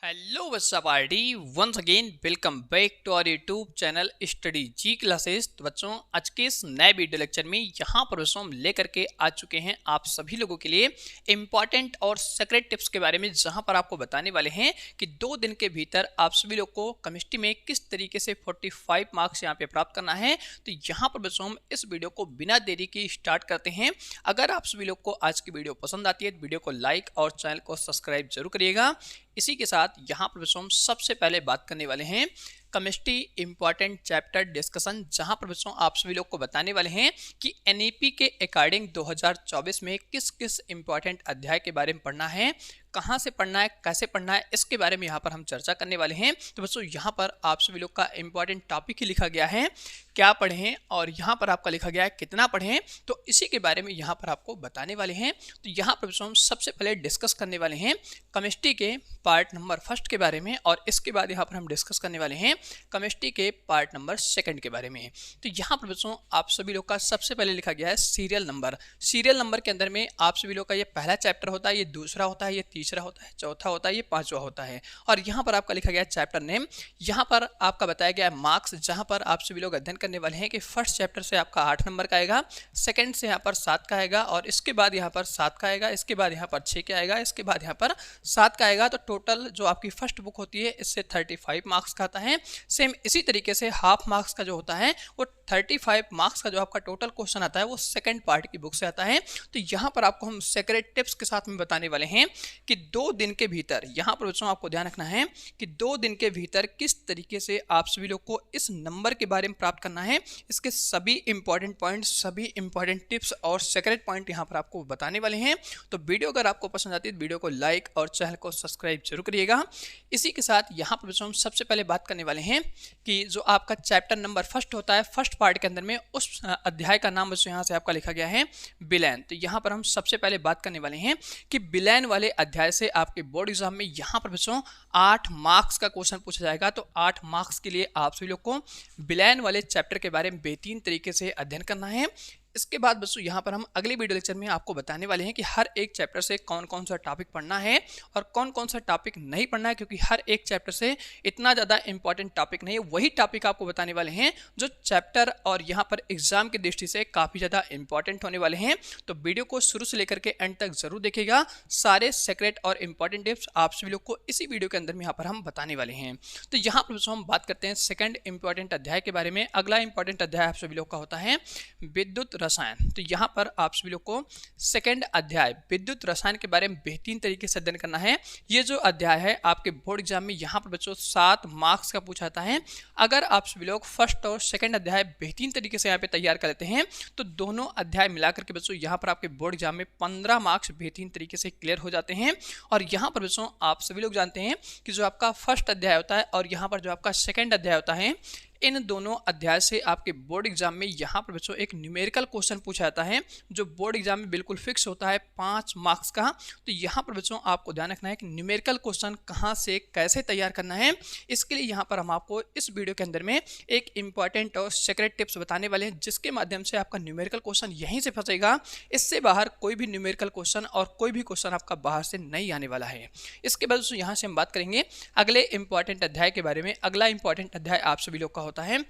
Hello बच्चा party once again welcome back to our YouTube channel study ji classes. तो बच्चों आज के इस नए वीडियो लेक्चर में यहाँ पर बच्चों हम लेकर के आ चुके हैं आप सभी लोगों के लिए इंपॉर्टेंट और सीक्रेट टिप्स के बारे में, जहाँ पर आपको बताने वाले हैं कि 2 दिन के भीतर आप सभी लोग को केमिस्ट्री में किस तरीके से 45 मार्क्स यहाँ पे प्राप्त करना है। तो यहाँ पर बच्चों हम इस वीडियो को बिना देरी के स्टार्ट करते हैं। अगर आप सभी लोग को आज की वीडियो पसंद आती है तो वीडियो को लाइक और चैनल को सब्सक्राइब जरूर करिएगा। इसी के साथ यहाँ पर बच्चों हम सबसे पहले बात करने वाले हैं केमिस्ट्री इंपॉर्टेंट चैप्टर डिस्कशन, जहां पर बच्चों आप सभी लोग को बताने वाले हैं कि एनईपी के अकॉर्डिंग 2024 में किस किस इंपॉर्टेंट अध्याय के बारे में पढ़ना है, कहां से पढ़ना है, कैसे पढ़ना है, इसके बारे में यहाँ पर हम चर्चा करने वाले हैं। तो बच्चों यहाँ पर आप सभी लोग का इंपॉर्टेंट टॉपिक ही लिखा गया है क्या पढ़ें, और यहाँ पर आपका लिखा गया है कितना पढ़ें। तो इसी के बारे में यहाँ पर आपको बताने वाले हैं। तो यहाँ पर बच्चों हम सबसे पहले डिस्कस करने वाले हैं केमिस्ट्री के पार्ट नंबर 1 के बारे में, और इसके बाद यहाँ पर हम डिस्कस करने वाले हैं केमिस्ट्री के पार्ट नंबर 2 के बारे में। तो यहाँ पर बच्चों आप सभी लोग का सबसे पहले लिखा गया है सीरियल नंबर। सीरियल नंबर के अंदर में आप सभी लोग का ये पहला चैप्टर होता है, ये दूसरा होता है, ये तीसरा होता है, चौथा होता है, ये पांचवा होता है। और यहाँ पर आपका लिखा गया है चैप्टर नेम। यहाँ पर आपका बताया गया है मार्क्स, जहाँ पर आप सभी लोग अध्ययन करने वाले हैं कि फर्स्ट चैप्टर से आपका 8 नंबर का आएगा, सेकंड से यहाँ पर 7 का आएगा, और इसके बाद यहाँ पर 7 का आएगा, इसके बाद यहाँ पर 6 का आएगा, इसके बाद यहाँ पर 7 का आएगा। तो टोटल जो आपकी फर्स्ट बुक होती है इससे 35 मार्क्स का आता है। सेम इसी तरीके से हाफ मार्क्स का जो होता है वो 35 मार्क्स का जो आपका टोटल क्वेश्चन आता है वो सेकंड पार्ट की बुक से आता है। तो यहाँ पर आपको हम सीक्रेट टिप्स के साथ में बताने वाले हैं कि 2 दिन के भीतर, यहाँ पर बच्चों आपको ध्यान रखना है कि 2 दिन के भीतर किस तरीके से आप सभी लोग को इस नंबर के बारे में प्राप्त करना है। इसके सभी इंपॉर्टेंट पॉइंट, सभी इंपॉर्टेंट टिप्स और सीक्रेट पॉइंट यहाँ पर आपको बताने वाले हैं। तो वीडियो अगर आपको पसंद आती है तो वीडियो को लाइक और चैनल को सब्सक्राइब जरूर करिएगा। इसी के साथ यहाँ पर बच्चों हम सबसे पहले बात करने वाले हैं कि जो आपका चैप्टर नंबर 1 होता है, फर्स्ट पार्ट के अंदर में उस अध्याय का नाम बच्चों यहाँ से आपका लिखा गया है बिलेन। तो यहाँ पर हम सबसे पहले बात करने वाले हैं कि बिलेन वाले अध्याय से आपके बोर्ड एग्जाम में यहाँ पर बच्चों 8 मार्क्स का क्वेश्चन पूछा जाएगा। तो 8 मार्क्स के लिए आप सभी लोग को बिलेन वाले चैप्टर के बारे में बेहतरीन तरीके से अध्ययन करना है। इसके बाद बच्चों यहाँ पर हम अगले वीडियो लेक्चर में आपको बताने वाले हैं कि हर एक चैप्टर से कौन कौन सा टॉपिक पढ़ना है और कौन कौन सा टॉपिक नहीं पढ़ना है, क्योंकि हर एक चैप्टर से इतना ज़्यादा इंपॉर्टेंट टॉपिक नहीं है। वही टॉपिक आपको बताने वाले हैं जो चैप्टर और यहाँ पर एग्जाम की दृष्टि से काफ़ी ज़्यादा इंपॉर्टेंट होने वाले हैं। तो वीडियो को शुरू से लेकर के एंड तक जरूर देखिएगा। सारे सीक्रेट और इंपॉर्टेंट टिप्स आप सभी लोग को इसी वीडियो के अंदर में यहाँ पर हम बताने वाले हैं। तो यहाँ पर हम बात करते हैं सेकेंड इंपॉर्टेंट अध्याय के बारे में। अगला इंपॉर्टेंट अध्याय आप सभी लोग का होता है विद्युत रसायन। तो यहाँ पर आप सभी लोग को सेकंड अध्याय विद्युत रसायन के बारे में बेहतरीन तरीके से अध्ययन करना है। ये जो अध्याय है आपके बोर्ड एग्जाम में यहाँ पर बच्चों 7 मार्क्स का पूछा जाता है। अगर आप सभी लोग फर्स्ट और सेकंड अध्याय बेहतरीन तरीके से यहाँ पे तैयार कर लेते हैं तो दोनों अध्याय मिलाकर के बच्चों यहाँ पर आपके बोर्ड एग्जाम में 15 मार्क्स बेहतरीन तरीके से क्लियर हो जाते हैं। और यहाँ पर बच्चों आप सभी लोग जानते हैं कि जो आपका फर्स्ट अध्याय होता है और यहाँ पर जो आपका सेकंड अध्याय होता है, इन दोनों अध्याय से आपके बोर्ड एग्जाम में यहाँ पर बच्चों एक न्यूमेरिकल क्वेश्चन पूछा जाता है जो बोर्ड एग्जाम में बिल्कुल फिक्स होता है 5 मार्क्स का। तो यहाँ पर बच्चों आपको ध्यान रखना है कि न्यूमेरिकल क्वेश्चन कहाँ से कैसे तैयार करना है। इसके लिए यहाँ पर हम आपको इस वीडियो के अंदर में एक इंपॉर्टेंट और सीक्रेट टिप्स बताने वाले हैं, जिसके माध्यम से आपका न्यूमेरिकल क्वेश्चन यहीं से फंसेगा। इससे बाहर कोई भी न्यूमेरिकल क्वेश्चन और कोई भी क्वेश्चन आपका बाहर से नहीं आने वाला है। इसके बाद यहाँ से हम बात करेंगे अगले इंपॉर्टेंट अध्याय के बारे में। अगला इंपॉर्टेंट अध्याय आप सभी लोग का होता है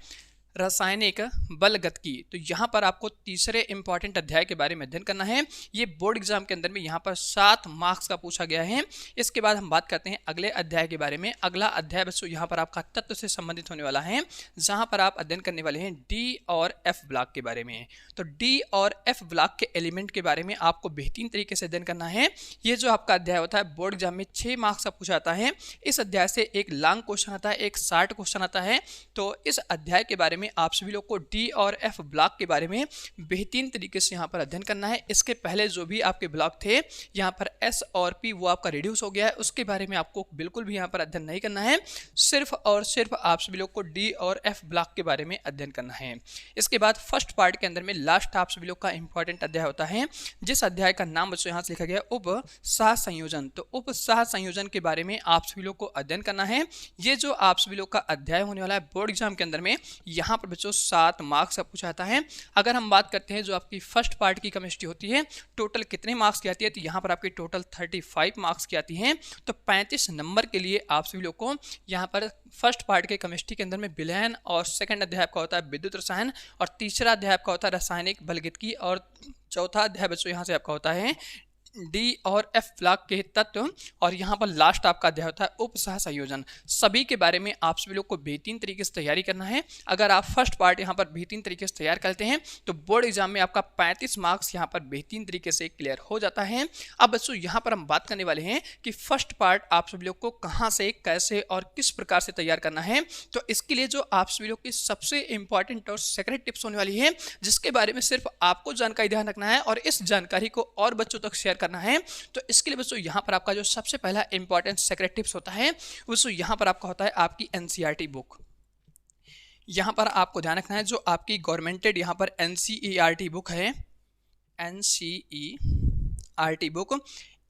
रासायनिक बलगतिकी। तो यहाँ पर आपको तीसरे इंपॉर्टेंट अध्याय के बारे में अध्ययन करना है। ये बोर्ड एग्जाम के अंदर में यहाँ पर 7 मार्क्स का पूछा गया है। इसके बाद हम बात करते हैं अगले अध्याय के बारे में। अगला अध्याय बच्चों यहाँ पर आपका तत्व से संबंधित होने वाला है, जहाँ पर आप अध्ययन करने वाले हैं डी और एफ ब्लॉक के बारे में। तो डी और एफ ब्लॉक के एलिमेंट के बारे में आपको बेहतरीन तरीके से अध्ययन करना है। ये जो आपका अध्याय होता है बोर्ड एग्जाम में 6 मार्क्स का पूछा जाता है। इस अध्याय से एक लॉन्ग क्वेश्चन आता है, एक शॉर्ट क्वेश्चन आता है। तो इस अध्याय के बारे में आप सभी लोग को डी और एफ ब्लॉक के बारे में बेहतरीन तरीके से यहाँ पर अध्ययन करना है। इसके पहले जो भी आपके ब्लॉक थे यहाँ पर एस और पी वो आपका रिड्यूस हो गया है, उसके बारे में आपको बिल्कुल भी यहाँ पर अध्ययन नहीं करना है। सिर्फ और सिर्फ आप सभी लोग को डी और एफ ब्लॉक के बारे में अध्ययन करना है। इसके बाद फर्स्ट पार्ट के अंदर में लास्ट आप सभी लोग का इंपॉर्टेंट अध्याय होता है, जिस अध्याय का नाम बच्चों यहाँ से लिखा गया उप सह संयोजन। तो उप सह संयोजन के बारे में आप सभी लोग को अध्ययन करना है। ये जो आप सभी लोग का अध्याय होने वाला है बोर्ड एग्जाम के अंदर में, यहाँ यहाँ पर बच्चों 7 मार्क्स का पूछा जाता है। अगर हम बात करते हैं जो आपकी फर्स्ट पार्ट की केमिस्ट्री होती है टोटल कितने मार्क्स की आती है, तो यहाँ पर आपकी टोटल 35 मार्क्स की आती है। तो 35 नंबर के लिए आप सभी लोग को यहाँ पर फर्स्ट पार्ट के केमिस्ट्री के अंदर में विलयन और सेकंड अध्याय आपका होता है विद्युत रसायन और तीसरा अध्याय आपका होता है रासायनिक बलगतिकी और चौथा अध्याय बच्चों यहाँ से आपका होता है डी और एफ ब्लॉक के तत्व और यहाँ पर लास्ट आपका अध्याय होता है उपसह संयोजन। सभी के बारे में आप सभी लोग को बेहतरीन तरीके से तैयारी करना है। अगर आप फर्स्ट पार्ट यहाँ पर बेहतरीन तरीके से तैयार करते हैं तो बोर्ड एग्जाम में आपका 35 मार्क्स यहाँ पर बेहतरीन तरीके से क्लियर हो जाता है। अब बच्चों यहाँ पर हम बात करने वाले हैं कि फर्स्ट पार्ट आप सभी लोग को कहाँ से, कैसे और किस प्रकार से तैयार करना है। तो इसके लिए जो आप सभी लोग की सबसे इंपॉर्टेंट और सेक्रेट टिप्स होने वाली है, जिसके बारे में सिर्फ आपको जानकारी ध्यान रखना है और इस जानकारी को और बच्चों तक शेयर करना है। तो इसके लिए बच्चों यहाँ पर आपका जो सबसे पहला इंपॉर्टेंट सेक्रेट टिप्स होता है बच्चों यहाँ पर आपका होता है आपकी एनसीईआरटी बुक। यहाँ पर आपको ध्यान रखना है जो आपकी गवर्नमेंटेड यहाँ पर एनसीईआरटी बुक है, एनसीईआरटी बुक,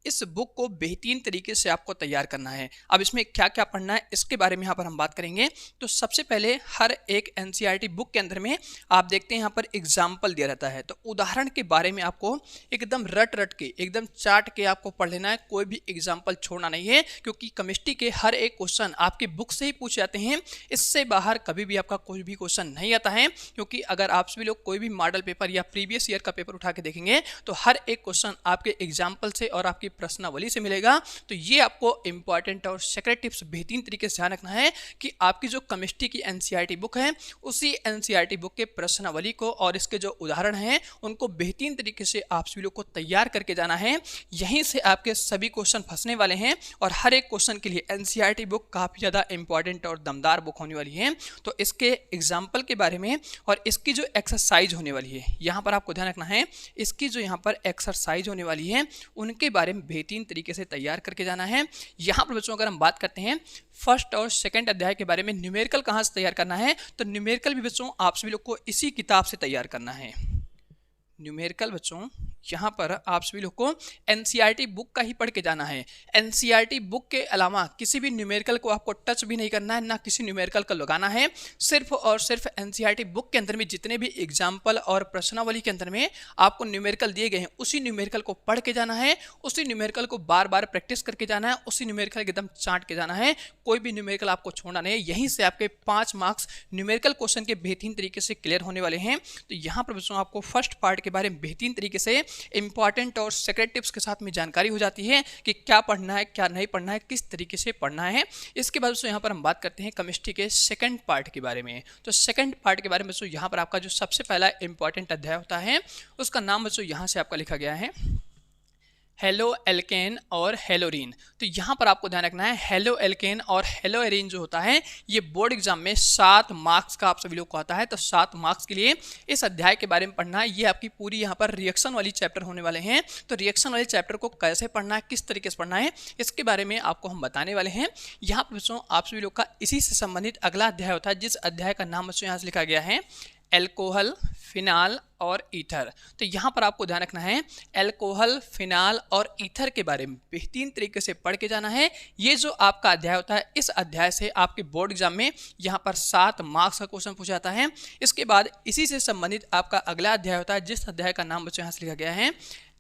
इस बुक को बेहतरीन तरीके से आपको तैयार करना है। अब इसमें क्या क्या पढ़ना है इसके बारे में यहाँ पर हम बात करेंगे। तो सबसे पहले हर एक एनसीईआरटी बुक के अंदर में आप देखते हैं यहाँ पर एग्जाम्पल दिया रहता है। तो उदाहरण के बारे में आपको एकदम रट के एकदम चाट के आपको पढ़ लेना है, कोई भी एग्जाम्पल छोड़ना नहीं है, क्योंकि केमिस्ट्री के हर एक क्वेश्चन आपकी बुक से ही पूछे जाते हैं। इससे बाहर कभी भी आपका कोई भी क्वेश्चन नहीं आता है, क्योंकि अगर आप सभी लोग कोई भी मॉडल पेपर या प्रीवियस ईयर का पेपर उठा के देखेंगे तो हर एक क्वेश्चन आपके एग्जाम्पल से और आपकी प्रश्नावली से मिलेगा। तो ये आपको इंपॉर्टेंट और सेक्रेट टिप्स बेहतरीन तरीके से ध्यान रखना है कि आपकी जो केमिस्ट्री की एनसीईआरटी बुक है उसी एनसीईआरटी बुक के प्रश्नावली को और इसके जो उदाहरण हैं उनको बेहतरीन तरीके से आप सभी लोग को तैयार करके जाना है। यहीं से आपके सभी क्वेश्चन फंसने वाले हैं और हर एक क्वेश्चन के लिए एनसीईआरटी बुक काफी ज्यादा इंपॉर्टेंट और दमदार बुक होने वाली है। तो इसके एग्जाम्पल के बारे में और इसकी जो एक्सरसाइज होने वाली है यहाँ पर आपको ध्यान रखना है, इसकी जो यहाँ पर एक्सरसाइज होने वाली है उनके बारे में बेहतरीन तरीके से तैयार करके जाना है। यहाँ पर बच्चों अगर हम बात करते हैं फर्स्ट और सेकंड अध्याय के बारे में, न्यूमेरिकल कहाँ से तैयार करना है, तो न्यूमेरिकल भी बच्चों आप सभी लोग को इसी किताब से तैयार करना है। न्यूमेरिकल बच्चों यहाँ पर आप सभी लोग को एनसीईआरटी बुक का ही पढ़ के जाना है। एनसीईआरटी बुक के अलावा किसी भी न्यूमेरिकल को आपको टच भी नहीं करना है, ना किसी न्यूमेरिकल का लगाना है। सिर्फ और सिर्फ एनसीईआरटी बुक के अंदर में जितने भी एग्जाम्पल और प्रश्नावली के अंदर में आपको न्यूमेरिकल दिए गए हैं उसी न्यूमेरिकल को पढ़ के जाना है, उसी न्यूमेरिकल को बार बार प्रैक्टिस करके जाना है, उसी न्यूमेरिकल एकदम चाट के जाना है। कोई भी न्यूमेरिकल आपको छोड़ना नहीं है। यहीं से आपके 5 मार्क्स न्यूमेरिकल क्वेश्चन के बेहतरीन तरीके से क्लियर होने वाले हैं। तो यहाँ पर बच्चों आपको फर्स्ट पार्ट के बारे में बेहतरीन तरीके से इंपॉर्टेंट और सेक्रेट टिप्स के साथ में जानकारी हो जाती है कि क्या पढ़ना है, क्या नहीं पढ़ना है, किस तरीके से पढ़ना है। इसके बाद दोस्तों यहाँ पर हम बात करते हैं केमिस्ट्री के सेकंड पार्ट के बारे में। तो सेकंड पार्ट के बारे में दोस्तों यहाँ पर आपका जो सबसे पहला इंपॉर्टेंट अध्याय होता है उसका नाम बच्चों यहाँ से आपका लिखा गया है हेलो एल्केन और हेलोरीन। तो यहाँ पर आपको ध्यान रखना है हेलो एल्केन और हेलो एरीन जो होता है ये बोर्ड एग्जाम में 7 मार्क्स का आप सभी लोग को आता है। तो 7 मार्क्स के लिए इस अध्याय के बारे में पढ़ना है। ये आपकी पूरी यहाँ पर रिएक्शन वाली चैप्टर होने वाले हैं। तो रिएक्शन वाले चैप्टर को कैसे पढ़ना है, किस तरीके से पढ़ना है, इसके बारे में आपको हम बताने वाले हैं। यहाँ पर बच्चों आप सभी लोग का इसी से संबंधित अगला अध्याय होता है, जिस अध्याय का नाम बच्चों यहाँ से लिखा गया है एल्कोहल, फिनाल और ईथर। तो यहाँ पर आपको ध्यान रखना है एल्कोहल, फिनाल और ईथर के बारे में बेहतरीन तरीके से पढ़ के जाना है। ये जो आपका अध्याय होता है इस अध्याय से आपके बोर्ड एग्जाम में यहाँ पर 7 मार्क्स का क्वेश्चन पूछा जाता है। इसके बाद इसी से संबंधित आपका अगला अध्याय होता है, जिस अध्याय का नाम बच्चों यहाँ से लिखा गया है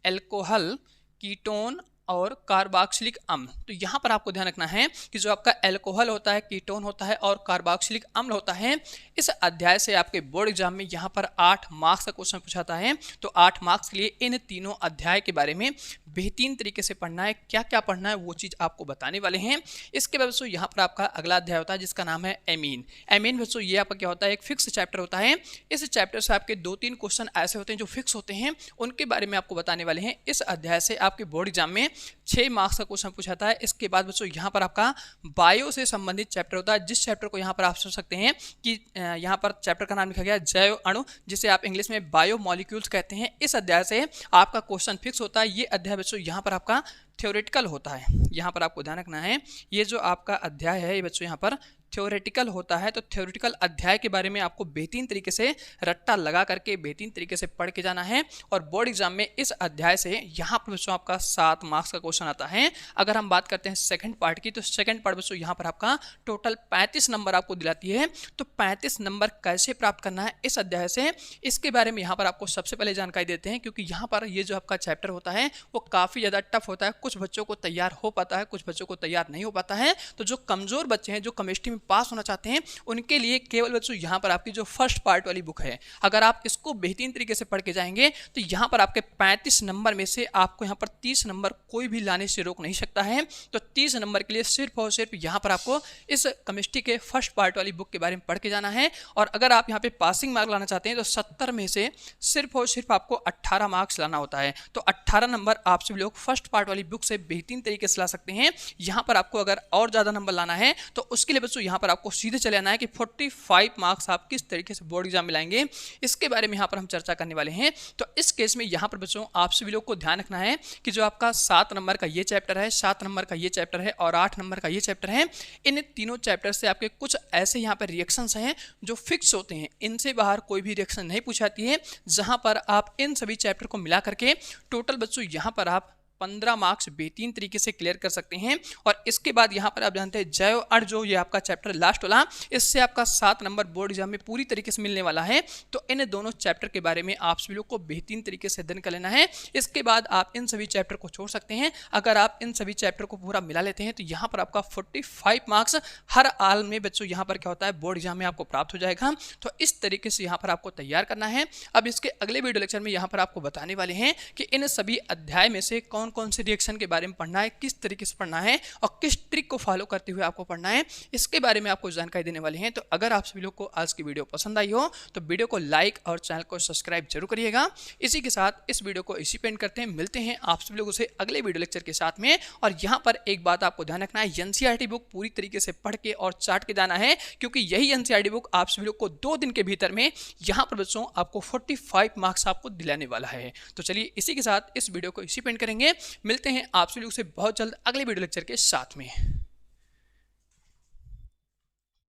एल्कोहल, कीटोन और कार्बोक्सिलिक अम्ल। तो यहाँ पर आपको ध्यान रखना है कि जो आपका एल्कोहल होता है, कीटोन होता है और कार्बोक्सिलिक अम्ल होता है, इस अध्याय से आपके बोर्ड एग्जाम में यहाँ पर 8 मार्क्स का क्वेश्चन पूछाता है। तो 8 मार्क्स के लिए इन तीनों अध्याय के बारे में बेहतरीन तरीके से पढ़ना है। क्या क्या पढ़ना है वो चीज़ आपको बताने वाले हैं। इसके बाद बच्चों यहाँ पर आपका अगला अध्याय होता है जिसका नाम है एमीन। एमीन बच्चों ये आपका क्या होता है, एक फिक्स चैप्टर होता है। इस चैप्टर से आपके 2-3 क्वेश्चन ऐसे होते हैं जो फिक्स होते हैं, उनके बारे में आपको बताने वाले हैं। इस अध्याय से आपके बोर्ड एग्जाम में 6 मार्क्स का क्वेश्चन पूछाता है। इसके बाद बच्चों यहाँ पर आपका बायो से संबंधित चैप्टर होता है, जिस चैप्टर को यहाँ पर आप सोच सकते हैं कि यहाँ पर चैप्टर का नाम लिखा गया है जैव अणु, जिसे आप इंग्लिश में बायो मॉलिक्यूल्स कहते हैं। इस अध्याय से आपका क्वेश्चन फिक्स होता है। ये अध्याय बच्चों यहाँ पर आपका थ्योरेटिकल होता है। यहाँ पर आपको ध्यान रखना है ये जो आपका अध्याय है ये बच्चों यहाँ पर थ्योरेटिकल होता है, तो थ्योरेटिकल अध्याय के बारे में आपको बेहतरीन तरीके से रट्टा लगा करके बेहतरीन तरीके से पढ़ के जाना है। और बोर्ड एग्जाम में इस अध्याय से यहाँ पर बच्चों आपका 7 मार्क्स का क्वेश्चन आता है। अगर हम बात करते हैं सेकंड पार्ट की, तो सेकंड पार्ट बच्चों यहाँ पर आपका टोटल 35 नंबर आपको दिलाती है। तो 35 नंबर कैसे प्राप्त करना है इस अध्याय से, इसके बारे में यहाँ पर आपको सबसे पहले जानकारी देते हैं, क्योंकि यहाँ पर ये जो आपका चैप्टर होता है वो काफ़ी ज़्यादा टफ होता है। कुछ बच्चों को तैयार हो पाता है, कुछ बच्चों को तैयार नहीं हो पाता है। तो जो कमज़ोर बच्चे हैं, जो केमिस्ट्री में पास होना चाहते हैं, उनके लिए केवल बच्चों यहाँ पर आपकी जो फर्स्ट पार्ट वाली बुक है, अगर आप इसको बेहतरीन तरीके से पढ़ के जाएंगे तो यहाँ पर आपके 35 नंबर में से आपको यहाँ पर 30 नंबर कोई भी लाने से रोक नहीं सकता है। तो 30 नंबर के लिए सिर्फ और सिर्फ यहाँ पर आपको इस केमिस्ट्री के फर्स्ट पार्ट वाली बुक के बारे में पढ़ के जाना है। और अगर आप यहाँ पे पासिंग मार्क लाना चाहते हैं तो 70 में से सिर्फ और सिर्फ आपको 18 मार्क्स लाना होता है। तो 18 नंबर आप सभी लोग फर्स्ट पार्ट वाली बुक से बेहतरीन तरीके से ला सकते हैं। यहाँ पर आपको अगर और ज़्यादा नंबर लाना है तो उसके लिए बच्चों यहाँ पर आपको सीधे चले आना है कि 45 मार्क्स आप किस तरीके से बोर्ड एग्जाम में लाएंगे, इसके बारे में यहाँ पर हम चर्चा करने वाले हैं। तो इस केस में यहाँ पर बच्चों आप सभी लोग को ध्यान रखना है कि जो आपका 7 नंबर का ये चैप्टर है, 7 नंबर का ये चैप्टर है और 8 नंबर का ये चैप्टर है, इन तीनों चैप्टर से आपके कुछ ऐसे यहाँ पर रिएक्शंस हैं जो फिक्स होते हैं। इनसे बाहर कोई भी रिएक्शन नहीं पूछाती है, जहाँ पर आप इन सभी चैप्टर को मिला करके टोटल बच्चों यहाँ पर आप 15 मार्क्स बेहतरीन तरीके से क्लियर कर सकते हैं। और इसके बाद यहाँ पर आप जानते हैं जैव अण जो ये आपका चैप्टर लास्ट वाला, इससे आपका 7 नंबर बोर्ड एग्जाम में पूरी तरीके से मिलने वाला है। तो इन दोनों चैप्टर के बारे में आप सभी लोग को बेहतरीन तरीके से अध्ययन कर लेना है। इसके बाद आप इन सभी चैप्टर को छोड़ सकते हैं। अगर आप इन सभी चैप्टर को पूरा मिला लेते हैं तो यहाँ पर आपका 45 मार्क्स हर हाल में बच्चों यहाँ पर क्या होता है बोर्ड एग्जाम में आपको प्राप्त हो जाएगा। तो इस तरीके से यहाँ पर आपको तैयार करना है। अब इसके अगले वीडियो लेक्चर में यहाँ पर आपको बताने वाले हैं कि इन सभी अध्याय में से कौन कौन से रिएक्शन के बारे में पढ़ना है, किस तरीके से पढ़ना है और किस ट्रिक को फॉलो करते हुए आपको पढ़ना है, इसके बारे में आपको जानकारी देने वाले हैं। तो अगर आप सभी लोग को आज की वीडियो पसंद आई हो तो वीडियो को लाइक और चैनल को सब्सक्राइब जरूर करिएगा। इसी के साथ इस वीडियो को इसी पे एंड करते हैं। मिलते हैं आप सभी लोगों से अगले वीडियो लेक्चर के साथ में। और यहाँ पर एक बात आपको ध्यान रखना है, एनसीईआरटी बुक पूरी तरीके से पढ़ के और चाट के जाना है, क्योंकि यही एनसीईआरटी बुक आप सभी लोग को 2 दिन के भीतर में यहाँ पर बच्चों आपको 45 मार्क्स आपको दिलाने वाला है। तो चलिए इसी के साथ इस वीडियो को इसी पे एंड करेंगे। मिलते हैं आप सभी लोग से बहुत जल्द अगले वीडियो लेक्चर के साथ में।